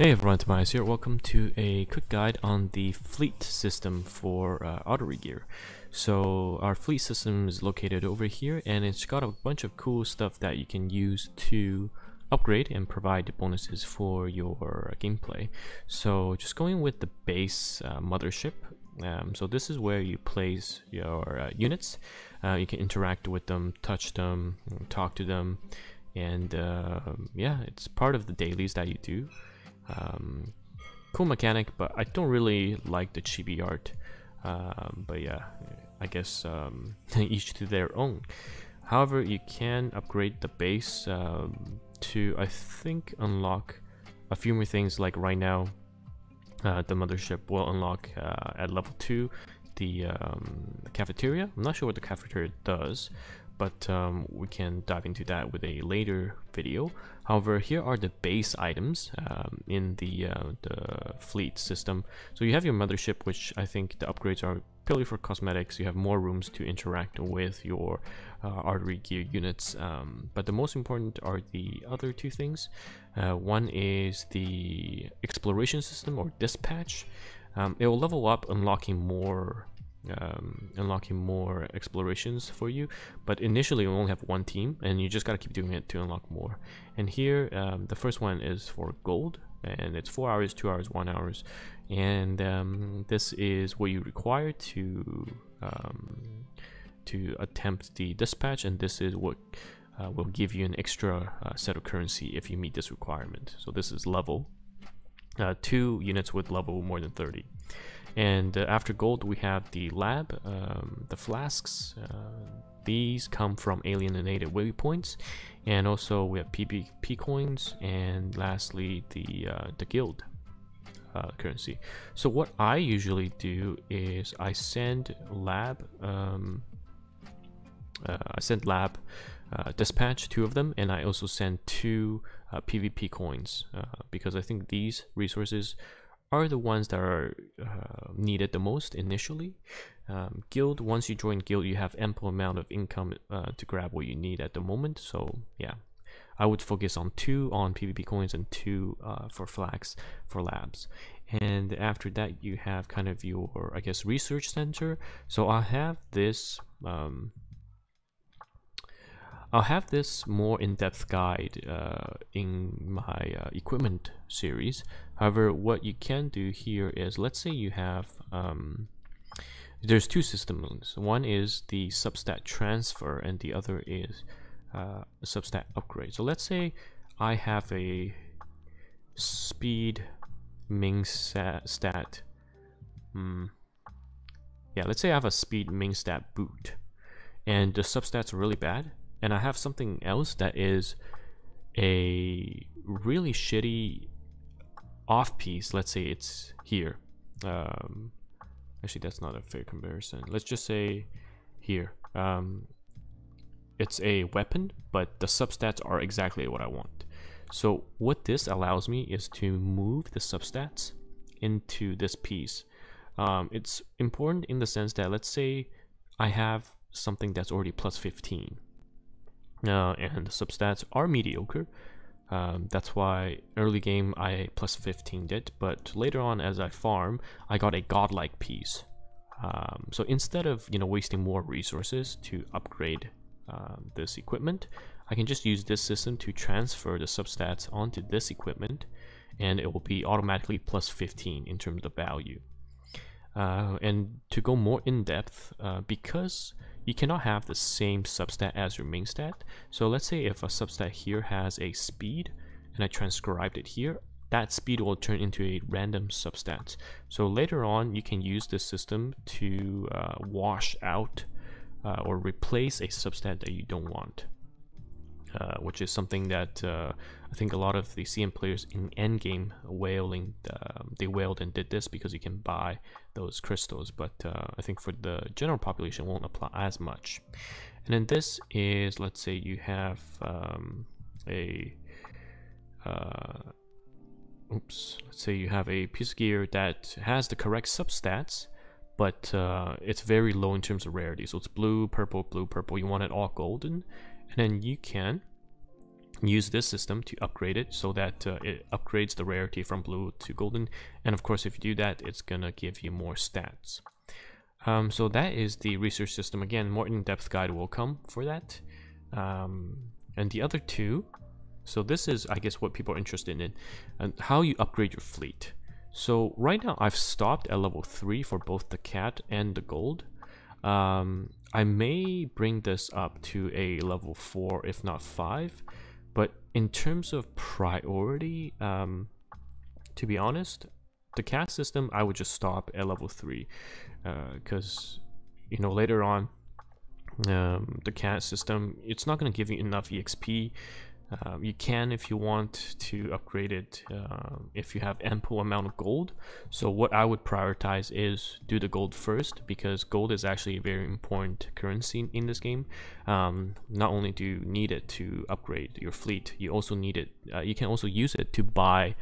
Hey everyone, TimaeuSS here. Welcome to a quick guide on the fleet system for Artery Gear. So our fleet system is located over here, and it's got a bunch of cool stuff that you can use to upgrade and provide bonuses for your gameplay. So just going with the base mothership. So this is where you place your units. You can interact with them, touch them, talk to them, and yeah, it's part of the dailies that you do. Cool mechanic, but I don't really like the chibi art. But yeah, I guess each to their own. However, you can upgrade the base to, I think, unlock a few more things. Like right now, the mothership will unlock at level 2 the cafeteria. I'm not sure what the cafeteria does, but we can dive into that with a later video. However, here are the base items in the fleet system. So you have your mothership, which I think the upgrades are purely for cosmetics. You have more rooms to interact with your Artery Gear units, but the most important are the other two things. One is the exploration system or dispatch. It will level up, unlocking more explorations for you, but initially you only have one team and you just got to keep doing it to unlock more. And here the first one is for gold, and it's 4 hours, 2 hours, 1 hour, and this is what you require to attempt the dispatch, and this is what will give you an extra set of currency if you meet this requirement. So this is level 2 units with level more than 30. And after gold, we have the lab, the flasks. These come from alienated waypoints, and also we have PvP coins, and lastly the guild currency. So what I usually do is I send lab dispatch 2 of them, and I also send 2 PvP coins because I think these resources are the ones that are needed the most initially. Guild, once you join guild, you have ample amount of income to grab what you need at the moment. So yeah, I would focus on 2 on PvP coins and 2 for flags for labs. And after that, you have kind of your, I guess, research center. So I'll have this more in-depth guide in my equipment series. However, what you can do here is, let's say you have there's 2 systems. One is the substat transfer, and the other is a substat upgrade. So let's say I have a speed min stat. Yeah, let's say I have a speed min stat boot, and the substats are really bad. And I have something else that is a really shitty off piece. Let's say it's here. Actually, that's not a fair comparison. Let's just say here. It's a weapon, but the substats are exactly what I want. So what this allows me is to move the substats into this piece. It's important in the sense that, let's say I have something that's already plus 15. And the substats are mediocre. That's why early game I plus 15'd it, but later on as I farm, I got a godlike piece. So instead of wasting more resources to upgrade this equipment, I can just use this system to transfer the substats onto this equipment, and it will be automatically plus 15 in terms of value. And to go more in depth, because you cannot have the same substat as your main stat. So let's say if a substat here has a speed and I transcribed it here, that speed will turn into a random substat. So later on, you can use this system to wash out or replace a substat that you don't want. Which is something that I think a lot of the CM players in endgame they wailed and did this because you can buy those crystals, but I think for the general population won't apply as much. And then this is, let's say you have let's say you have a piece of gear that has the correct substats, but it's very low in terms of rarity. So it's blue, purple, you want it all golden. And then you can use this system to upgrade it so that it upgrades the rarity from blue to golden, and of course if you do that, it's gonna give you more stats. So that is the research system. Again, more in-depth guide will come for that. And the other two, so this is, I guess, what people are interested in, and how you upgrade your fleet. So right now I've stopped at level 3 for both the cat and the gold. I may bring this up to a level 4 if not 5, but in terms of priority, to be honest, the cat system I would just stop at level 3, because you know, later on the cat system, it's not going to give you enough EXP. You can, if you want to upgrade it, if you have ample amount of gold. So what I would prioritize is do the gold first, because gold is actually a very important currency in this game. Not only do you need it to upgrade your fleet, you also need it, you can also use it to buy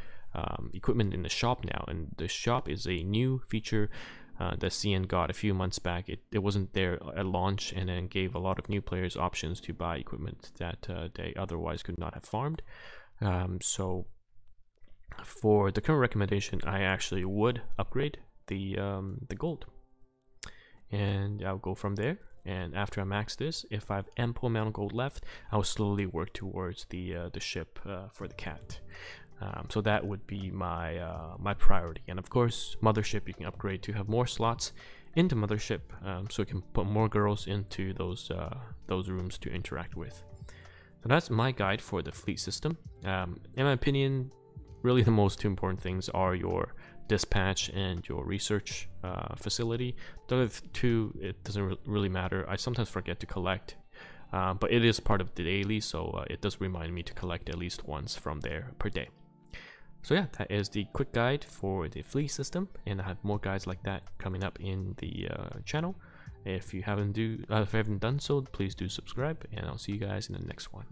equipment in the shop now, and the shop is a new feature that CN got a few months back. It wasn't there at launch, and then gave a lot of new players options to buy equipment that they otherwise could not have farmed. So for the current recommendation, I actually would upgrade the gold, and I'll go from there. And after I max this, if I have ample amount of gold left, I'll slowly work towards the ship for the cat. So that would be my my priority. And of course, mothership you can upgrade to have more slots into mothership, so you can put more girls into those rooms to interact with. So that's my guide for the fleet system. In my opinion, really the most two important things are your dispatch and your research facility. The other two, it doesn't really matter. I sometimes forget to collect, but it is part of the daily, so it does remind me to collect at least once from there per day. So yeah, that is the quick guide for the fleet system, and I have more guides like that coming up in the channel. If you haven't done so, please do subscribe, and I'll see you guys in the next one.